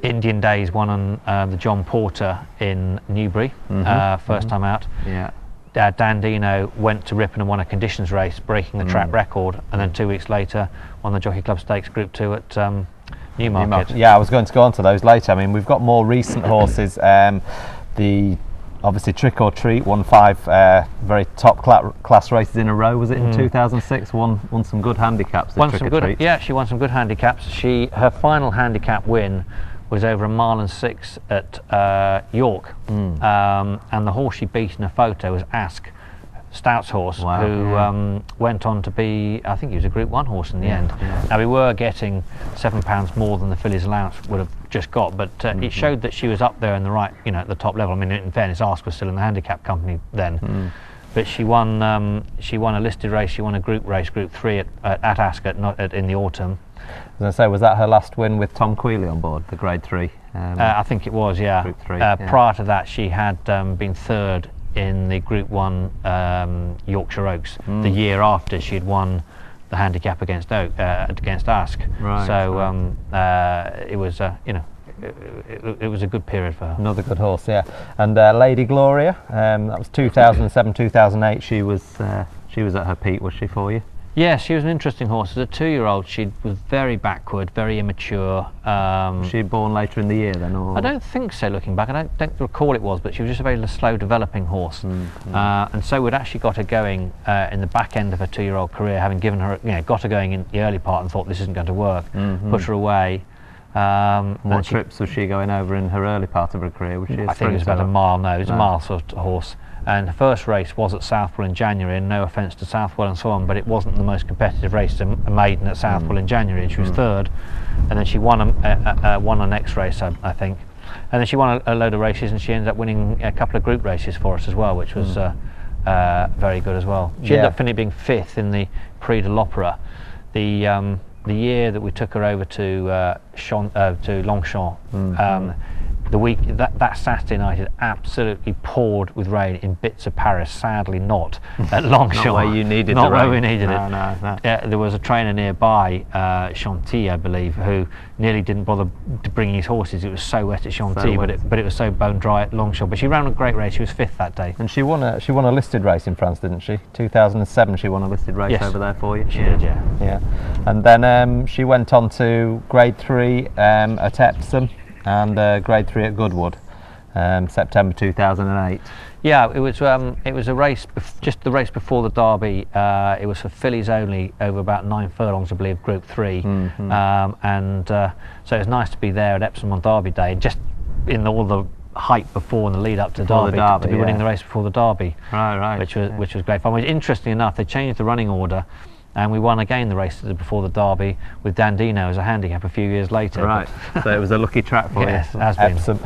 Indian Days won on the John Porter in Newbury, first time out. Yeah. Dandino went to Ripon and won a conditions race, breaking the track record, and then 2 weeks later won the Jockey Club Stakes Group 2 at Newmarket. Yeah, I was going to go on to those later. I mean, we've got more recent horses. The obviously Trick or Treat won 5 very top class races in a row. Was it in 2006? Won some good handicaps. Won some good. Yeah, she won some good handicaps. Her final handicap win was over 1 6 at York, and the horse she beat in a photo was Ask, Stout's horse, who went on to be, I think he was a Group 1 horse in the end. Now we were getting £7 more than the filly's allowance would have just got, but it showed that she was up there in the right, at the top level. I mean, in fairness, Ask was still in the handicap company then, but she won a listed race, she won a group race, Group 3 at Ascot, in the autumn. I was going to say, was that her last win with Tom Queally on board, the Grade 3? I think it was, yeah. Group 3, Prior to that, she had been third in the Group 1 Yorkshire Oaks the year after she'd won the handicap against Ask. Right. So it was, it was a good period for her. Another good horse, yeah. And Lady Gloria, that was 2007, 2008. She was at her peak, was she, for you? Yes, she was an interesting horse. As a 2-year-old, she was very backward, very immature. Was she born later in the year then? Or? I don't think so, looking back. I don't recall it was, but she was just a very slow developing horse. And so we'd actually got her going in the back end of her 2-year-old career, having given her, got her going in the early part and thought this isn't going to work, put her away. What trips was she going over in her early part of her career? Was she I think it was about a mile, it was a mile sort of horse. And the first race was at Southwell in January, and no offence to Southwell and so on, but it wasn't the most competitive race, a maiden at Southwell in January, and she was third. And then she won her next race, I think. And then she won a load of races, and she ended up winning a couple of group races for us as well, which was very good as well. She ended up being 5th in the Prix de l'Opera. The year that we took her over to Longchamp, the week that Saturday night it absolutely poured with rain in bits of Paris. Sadly, not at Longchamp. Not where you needed Not the where rain. we needed it. No. There was a trainer nearby, Chantilly, I believe, who nearly didn't bother to bring his horses. It was so wet at Chantilly, but it was so bone dry at Longchamp. But she ran a great race. She was 5th that day. And she won a listed race in France, didn't she? 2007. She won a listed race over there for you. She did, yeah. Yeah. And then she went on to Grade 3 at Epsom. And Grade 3 at Goodwood, September 2008. Yeah, it was a race, just the race before the Derby. It was for fillies only, over about 9 furlongs, I believe, Group 3. So it was nice to be there at Epsom on Derby Day, just in all the hype before and the lead up to Derby, to be winning the race before the Derby. Right. Which was great fun. Interestingly enough, they changed the running order. And we won again the race before the Derby with Dandino as a handicap a few years later. Right, so it was a lucky track for you. Yes, it has been. Epsom.